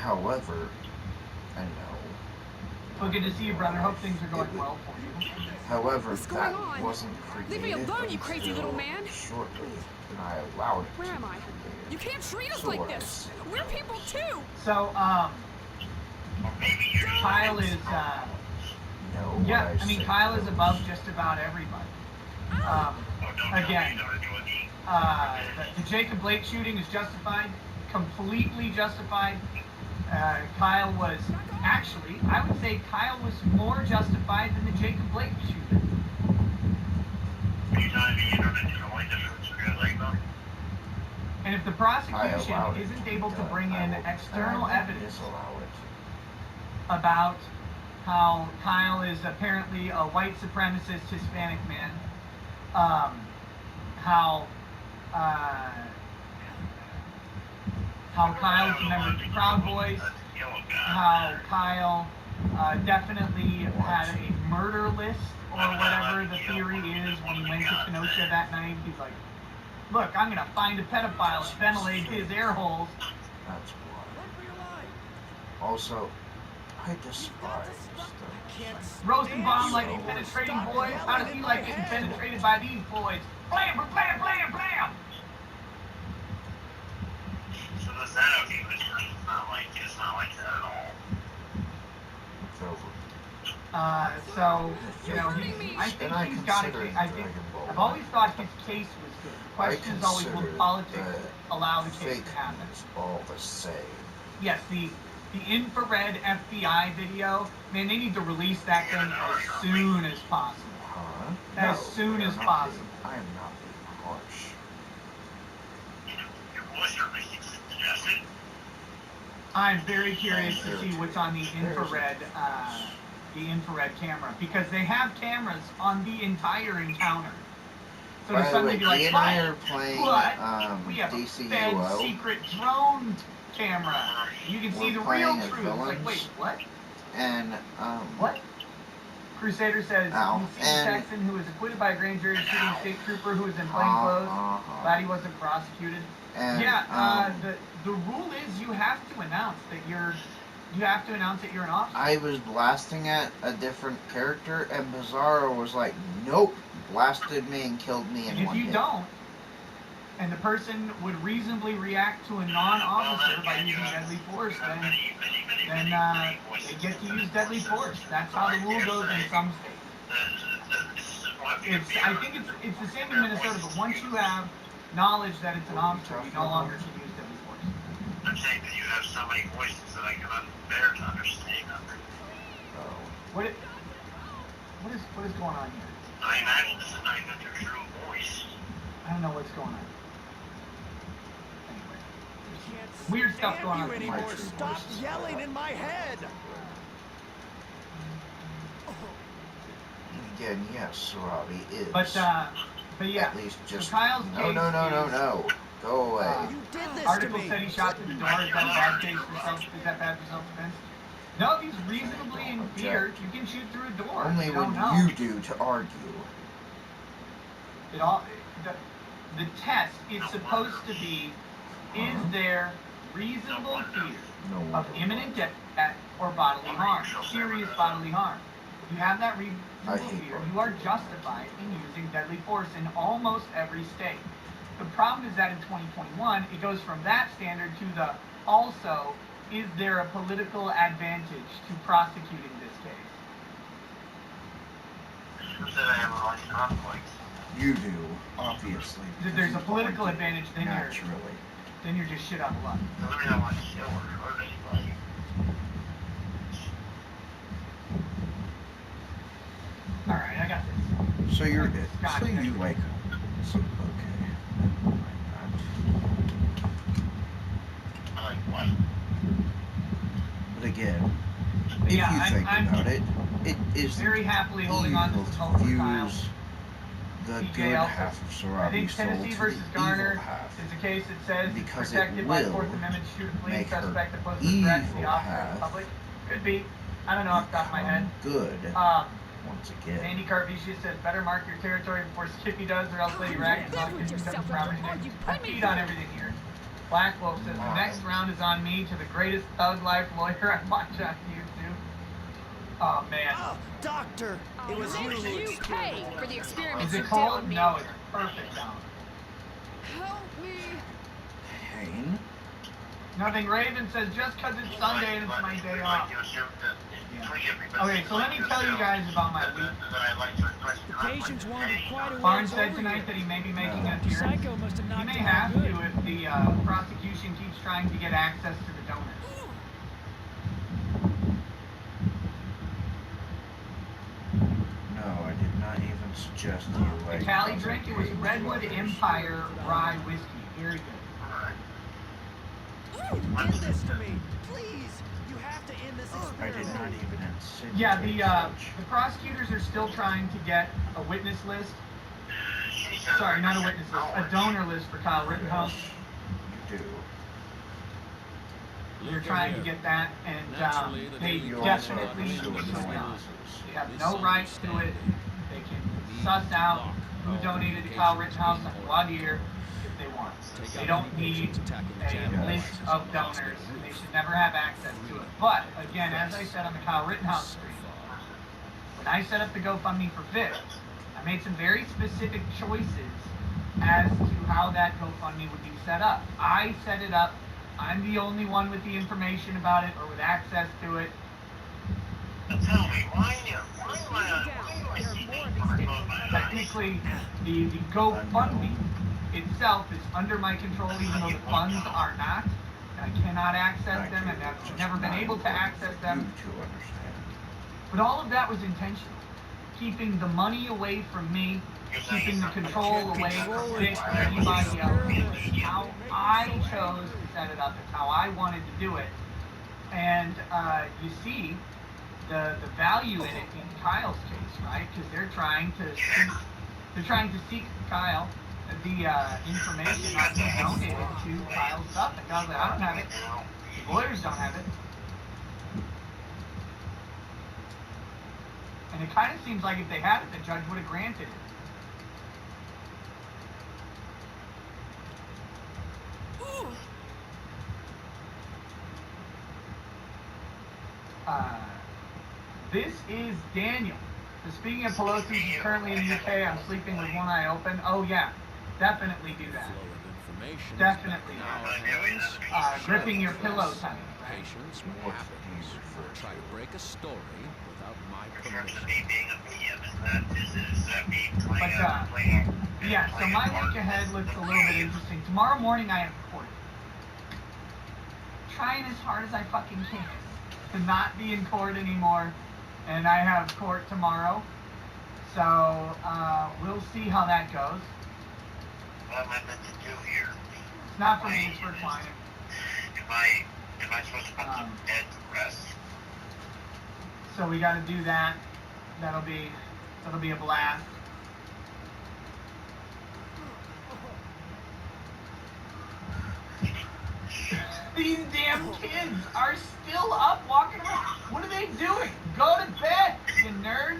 However, I know. Well, good to see you, brother. Hope things are going well for you. However, What's going that on? wasn't created Leave me alone, you crazy little man. shortly, and I allowed it Where to am be I? created. You can't treat us So like what I this. say We're people goes. too. So, Kyle is, No, yeah, what I mean, say Kyle is goes. above just about everybody. Again, the Jacob Blake shooting is justified, completely justified. Kyle was, actually, I would say Kyle was more justified than the Jacob Blake shooting. And if the prosecution isn't able to bring in external evidence about how Kyle is apparently a white supremacist Hispanic man, how Kyle is a member of the Proud Boys, how Kyle definitely had a murder list or whatever the theory is when he went to Kenosha that night. He's like, look, I'm going to find a pedophile and ventilate his air holes. That's why. Also, I despise them. Rosenbaum like he's penetrating boys. How does he like getting penetrated by these boys? Blam, blam, blam, blam, blam. So does that okay, but it's not like that at all. It's over. So, you know, I think he's got a case. I've always thought his case was good. The question is always, will politics allow the case to happen? All the same. Yes, the infrared FBI video, man, they need to release that thing as soon as possible. Huh? As soon as possible. I am not being harsh. Your voice certainly keeps suggesting. I'm very curious to see what's on the infrared camera, because they have cameras on the entire encounter. So to suddenly be like, we have a Fed secret drone camera. You can see the real truth. It's like, wait, what? And what? Crusader says, you see Texan who was acquitted by a grand jury shooting a state trooper who was in plain clothes. Glad he wasn't prosecuted. And, the rule is you have to announce that you're an officer. I was blasting at a different character, and Bizarro was like, nope, blasted me and killed me in one hit. If you don't, and the person would reasonably react to a non-officer by using deadly force, then they get to use deadly force. That's how the rule goes in some states. I think it's the same in Minnesota, but once you have knowledge that it's an officer, you no longer should use deadly force. I'm saying that you have so many voices that I cannot bear to understand. What is going on here? I imagine this is not even your true voice. I don't know what's going on. Weird stuff going on. Anymore. Stop yelling in my head. Again, yes, Robbie is. But yeah. At least just. So Kyle's case No. Go away. You did this article to me. said he shot through the door. Is that bad case for self? Is that bad for self-defense? No, if he's reasonably in fear, you can shoot through a door. Only when you do to argue. The test is supposed to be: is there reasonable fear of imminent death or bodily harm, serious bodily harm? If you have that reasonable fear, you are justified in using deadly force in almost every state. The problem is that in 2021, it goes from that standard to the also, is there a political advantage to prosecuting this case? Who said I have a lot of conflicts? You do, obviously. If there's a political advantage, then you're just shit out of luck. Let me not want to kill or hurt anybody. Alright, I got this. So you're good. So you wake up. So, okay. I like what? But again, if you think about it, it is very happily holding on to the vote for Kyle. The good half of Sorabi's soul to the evil half, is a case that says because protected it by will Fourth Amendment to shoot a fleeing make her suspect that poses a threat to the evil officer of the half public. Could be. I don't know off the top of my head. Good. Once again. Sandy Carvicius says, better mark your territory before Skippy does, or else Lady Rag is on you. I peed on everything here. Black Wolf says the next round is on me to the greatest thug life lawyer I watch on YouTube. Oh man. Oh, doctor, it was you who You pay for the experiments Is you it did on cold? me. No, it's perfect now. Help me. Pain. Nothing. Raven says just because it's Sunday and it's my day off. Okay, so let me tell you guys about my week. The patient's wandered quite a ways Barnes said over tonight here. that he may be making No. an The appearance. psycho must have He knocked may him have out to good. if the prosecution keeps trying to get access to the donors. No, I did not even suggest you The like. Cali drink, it was Redwood Empire Rye Whiskey. Very good. Give this to me, please. You have to end this I did experiment. not even insinuate Yeah, such. the prosecutors are still trying to get a witness list. Sorry, not a witness list, a donor list for Kyle Rittenhouse. You do. They're trying to get that, and they You also definitely have need to suicide know. noises. They have no right to it. They can suss out who donated to Kyle Rittenhouse on one year if they want. They don't need a list of donors. They should never have access to it. But, again, as I said on the Kyle Rittenhouse stream, when I set up the GoFundMe for Vic, I made some very specific choices as to how that GoFundMe would be set up. I set it up. I'm the only one with the information about it or with access to it. Tell me, why am I Technically, the GoFundMe itself is under my control, even though the funds are not. And I cannot access them, and I've never been able to access them. You to understand. But all of that was intentional. Keeping the money away from me, keeping the control away from Vic or anybody else. It's how I chose to set it up. It's how I wanted to do it. And you see the value in it in Kyle's case, right? Because they're trying to seek Kyle the information on who donated to Kyle's stuff. And Kyle's like, I don't have it. The lawyers don't have it. And it kind of seems like if they had it, the judge would have granted it. This is Daniel. So speaking of Pelosi, she's currently in the UK. I'm sleeping with one eye open. Oh yeah, definitely do that. Definitely. Gripping your pillow tummy. Patients what happens when I try to break a story without my In terms of permission. me being a PM, is that me playing But yeah, so my week ahead looks a little bit interesting. Tomorrow morning I have court. Trying as hard as I fucking can to not be in court anymore. And I have court tomorrow. So we'll see how that goes. What am I meant to do here? It's not for me, it's for a client. Am I supposed to put them dead to rest? So we gotta do that. That'll be a blast. These damn kids are still up walking around. What are they doing? Go to bed, you nerds.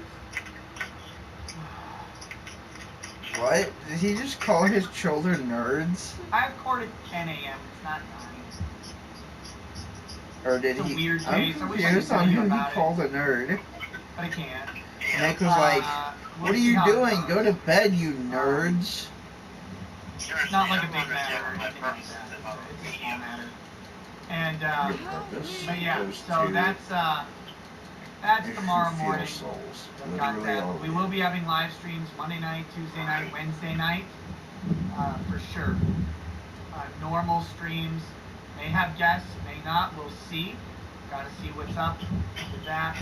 What? Did he just call his children nerds? I have court at 10 a.m. It's not 9. Or did It's a he? weird I'm case. I wish I confused could tell on you who he about it. called a nerd. But I can't. Nick was like, "What are you doing? Go to bed, you nerds." It's not like a big matter or anything like that. It's a small matter. And Your purpose but yeah, was so to that's issue tomorrow feel morning. souls. I've got Literally all that. We will be having live streams Monday night, Tuesday night, Wednesday night, for sure. Normal streams. May have guests, may not. We'll see. Got to see what's up with that.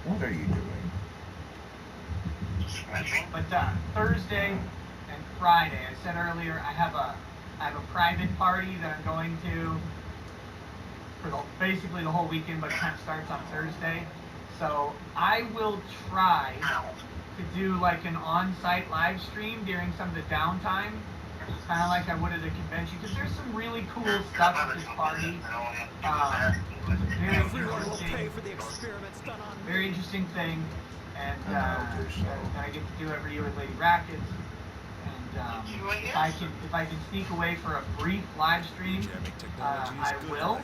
What are you doing? But Thursday and Friday, I said earlier, I have a private party that I'm going to for basically the whole weekend, but it kind of starts on Thursday. So I will try to do like an on-site live stream during some of the downtime, kind of like I would at a convention, because there's some really cool stuff at this party. Very Everyone will pay interesting, for the experiments done on me. very interesting thing, and I don't think so. that I get to do every year with Lady Rackets. And if I can sneak away for a brief live stream, I will.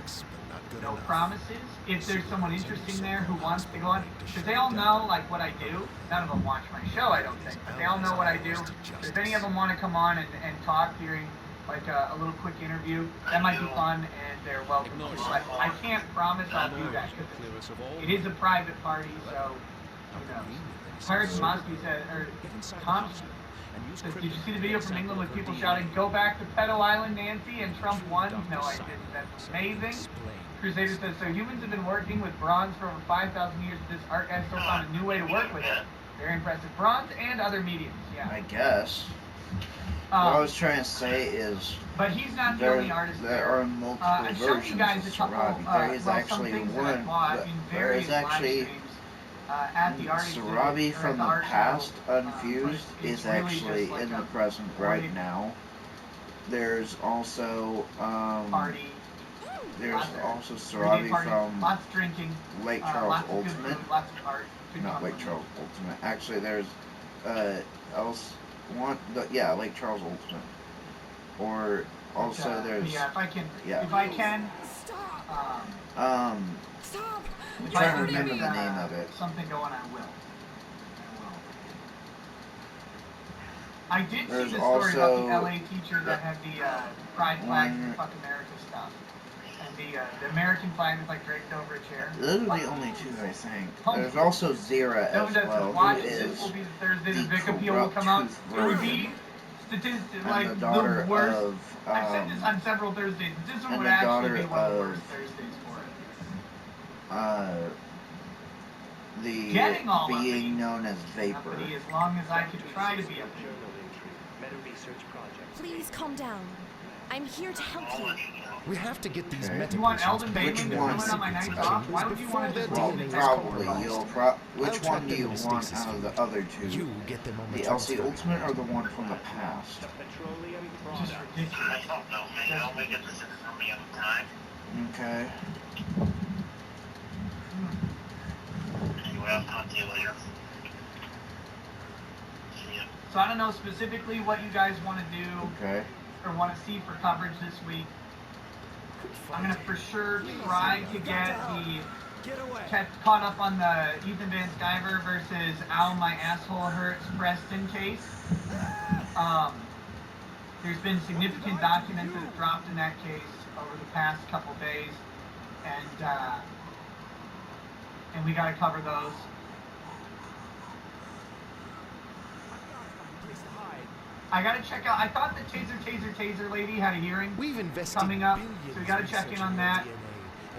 No promises. If there's someone interesting there who wants to go on, because they all know like what I do. None of them watch my show, I don't think, but they all know what I do. So if any of them want to come on and talk during like a little quick interview, that might be fun, and they're welcome to. But I can't promise I'll do that because it is a private party, so who knows. Pirates Moscow said, or Tom says, did you see the video from England with people shouting, "Go back to Pedo Island, Nancy," and Trump won? No, I didn't. That's amazing. Crusader says, so humans have been working with bronze for over 5,000 years. This art guy still found a new way to work with it. Very impressive. Bronze and other mediums, yeah. I guess. What I was trying to say is, but he's not the only artist. There are multiple versions of Sarabi. There is actually one. There is actually Sarabi from the past, unfused, is actually like in the present right now. There's also Sarabi from lots of drinking, Lake Charles Ultimate. Food, lots of art. Not Lake Charles Ultimate. Actually, there's Lake Charles Ultimate. Or also there's if I can Stop. Stop. I'm trying to remember the name of it. Something going, I will. I did see the story about the LA teacher that had the pride flag for Fuck America stuff. And the American flag was like draped over a chair. Those are the only two, I think. There's also Zira as well, who is this will be the Thursday the the Vic appeal will come out. It would be like the worst. I've said this on several Thursdays. This one would actually be one of the worst Thursdays for it. Being known as Vapor. As long as I could try to be up here. Please calm down. I'm here to help you. We have to get these You want Eldon Bailey to come in on my nights off? Why would you want to just probably. Which one do you want out of the other two? You get them on the LC Ultimate or the one from the past? Just ridiculous. I don't know, man. I'll make a decision for me at the time. Okay. Anyway, I'll talk to you later. See ya. So I don't know specifically what you guys want to do or want to see for coverage this week. I'm gonna for sure try to get caught up on the Ethan Van Sciver versus Ow My Asshole Hurts Preston case. There's been significant documents that have dropped in that case over the past couple days, and we gotta cover those. I gotta check out. I thought the Taser lady had a hearing coming up, so we gotta check in on that.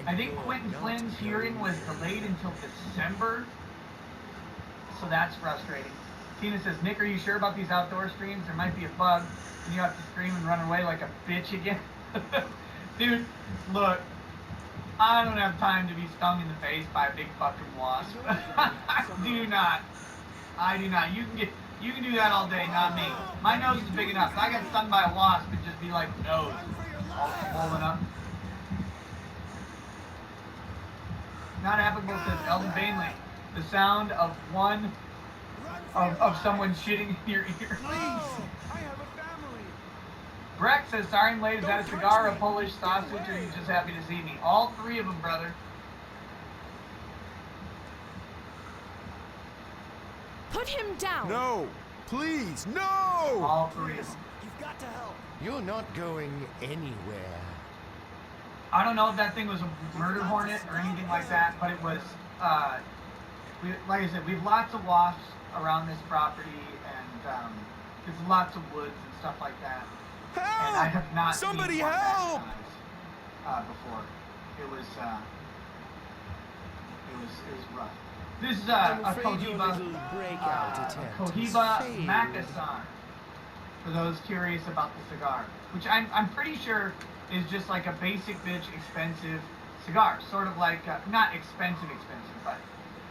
I think Quentin Flynn's hearing was delayed until December, so that's frustrating. Tina says, Nick, are you sure about these outdoor streams? There might be a bug, and you have to scream and run away like a bitch again. Dude, look, I don't have time to be stung in the face by a big fucking wasp. I do not. You can do that all day, not me. My nose is big enough. If I got stung by a wasp, it'd just be like nose, all swollen up. Not applicable, says Eldon Bailey. The sound of someone shitting in your ear. Breck says, sorry I'm late. Is that a cigar, a Polish sausage, or are you just happy to see me? All three of them, brother. Put him down. No, please, no! All three of them. You've got to help. You're not going anywhere. I don't know if that thing was a murder hornet or anything like that, but it was, like I said, we have lots of wasps around this property, and there's lots of woods and stuff like that. Help! And I have not Somebody seen one help! that size before. It was rough. This is a Cohiba Macasar, for those curious about the cigar, which I'm pretty sure is just like a basic bitch expensive cigar, sort of like not expensive, but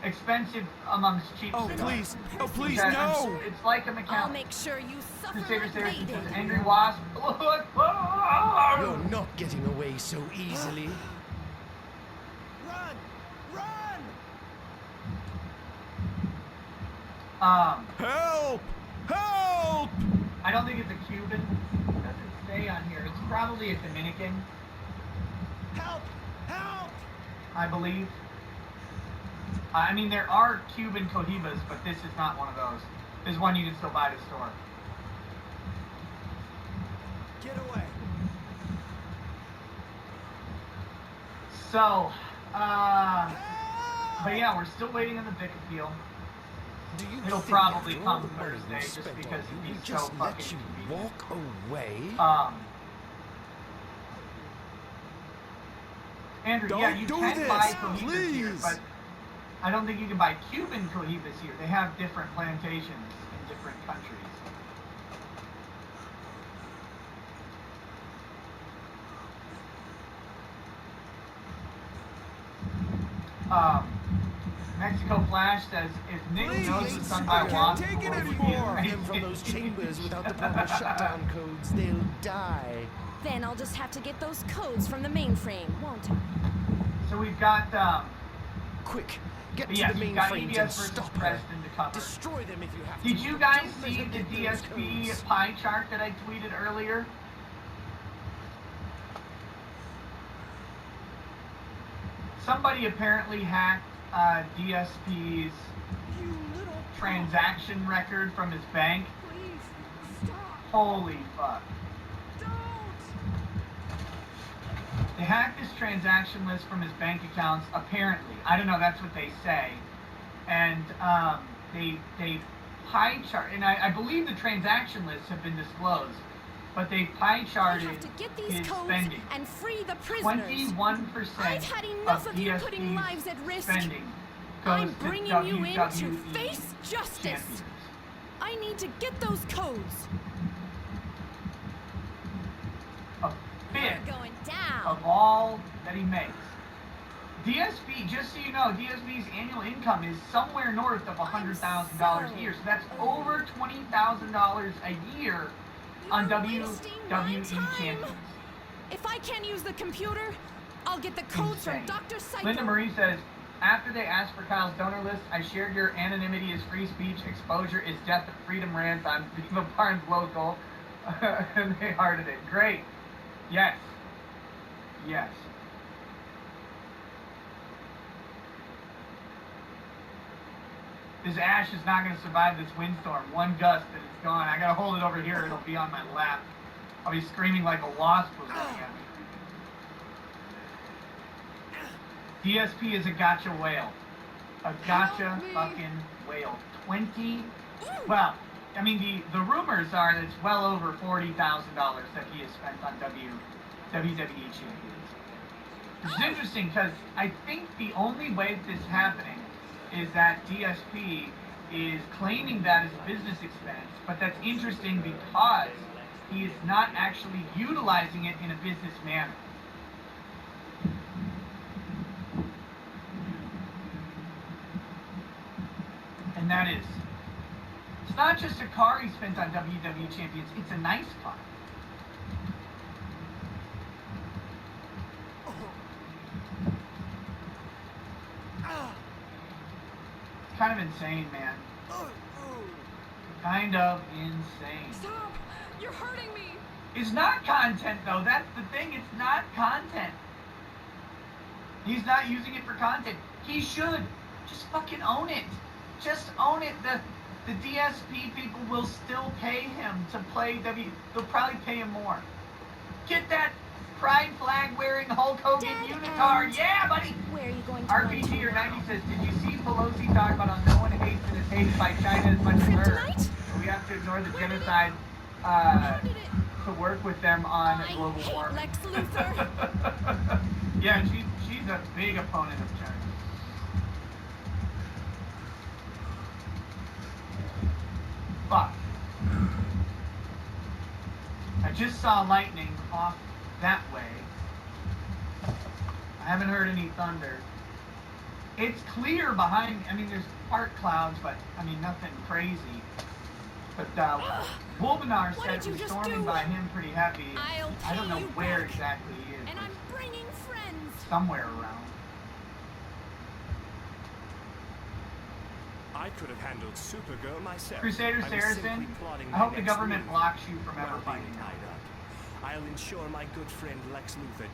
expensive amongst cheap cigars. Oh please, no! It's like a I'll mechanic. make sure you suffer Crusader like says, they did. Angry Wasp. Look! You're not getting away so easily. Run! Run! Help! Help! I I don't think it's a Cuban. It doesn't say on here. It's probably a Dominican. Help! Help! I believe. I mean, there are Cuban cohibas, but this is not one of those. This is one you can still buy at the store. Get away. So, but yeah, we're still waiting on the Vic appeal. It'll probably come Thursday, just because he's so fucking walk away. Andrew, yeah, you can buy cohibas here, but I don't think you can buy Cuban cohibas here. They have different plantations in different countries. Mexico Flash says, if Nick knows it's done by Wasp, take it anymore. Them from those chambers without the proper shutdown codes, they'll die. Then I'll just have to get those codes from the mainframe, won't I? So we've got, Quick, get to yes, the we've got mainframe EBS and versus stop her. Preston to cover. Destroy them if you have to. Did you guys Don't let see them the get those DSP codes. pie chart that I tweeted earlier? Somebody apparently hacked DSP's transaction record from his bank. Please, stop. Holy fuck. Don't. They hacked his transaction list from his bank accounts, apparently. I don't know, that's what they say. And they pie chart, and I believe the transaction lists have been disclosed, but they pie I charted have to get these his codes spending. and free the prisoners. 21% I've had enough of you putting DSP's lives at risk. spending goes I'm to bringing you in to WWE face justice. champions. I need to get those codes. A fifth We're going down. of all that he makes. DSP, just so you know, DSP's annual income is somewhere north of $100,000 a year. So that's over $20,000 a year on wasting my WWE time. champions. If I can't use the computer, I'll get the codes Insane. from Dr. Psycho. Linda Marie says, after they asked for Kyle's donor list, I shared your anonymity is free speech, exposure is death of freedom rant on Diva Barnes Local, and they hearted it. Great. Yes. Yes. This ash is not going to survive this windstorm. One gust and it's gone. I got to hold it over here. It'll be on my lap. I'll be screaming like a wasp was looking at me. DSP is a gotcha whale. A gotcha fucking whale. 20. Well, I mean, the rumors are that it's well over $40,000 that he has spent on WWE champions. Which is interesting because I think the only way that this is happening is that DSP is claiming that as a business expense, but that's interesting because he is not actually utilizing it in a business manner. And that is, it's not just a car he spent on WWE champions, it's a nice car. Kind of insane, man. Kind of insane. Stop! You're hurting me! It's not content, though. That's the thing. It's not content. He's not using it for content. He should. Just fucking own it. Just own it. The DSP people will still pay him to play W. They'll probably pay him more. Get that pride flag wearing Hulk Hogan unitard. Yeah, buddy. Where are you going to RPG or 90 says, did you see Pelosi talk about how no one hates and is hated by China as much as her? Kryptonite? So we have to ignore the genocide How did it? to work with them on I global hate warming. Lex Luthor. Yeah, she's a big opponent of China. Fuck. I just saw lightning off that way. I haven't heard any thunder. It's clear behind, I mean, there's dark clouds, but, I mean, nothing crazy. But, Wolbenar What said did it you was just storming do? by him pretty heavy. I'll I don't know pay you where back. exactly he is, And but I'm bringing friends. somewhere around. I could have handled Supergirl myself. Crusader I was Saracen, simply plotting I my hope the next government move. blocks you from ever While fighting being them. tied up, I'll ensure my good friend Lex Luthor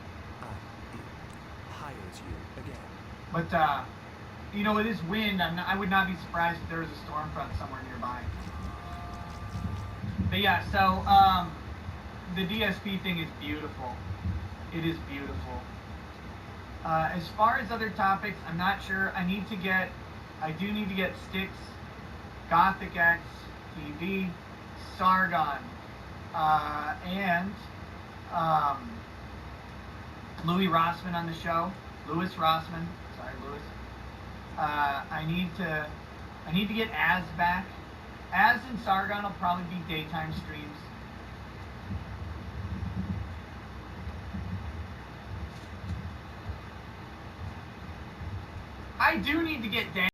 hires you again. But, you know, it is wind. I would not be surprised if there was a storm front somewhere nearby. But yeah, so, the DSP thing is beautiful. It is beautiful. As far as other topics, I'm not sure. I do need to get Styx, Gothic X, TV, Sargon, and Louis Rossman on the show. Louis Rossman. Sorry, Louis. I need to get Az back. Az and Sargon will probably be daytime streams. I do need to get Dan.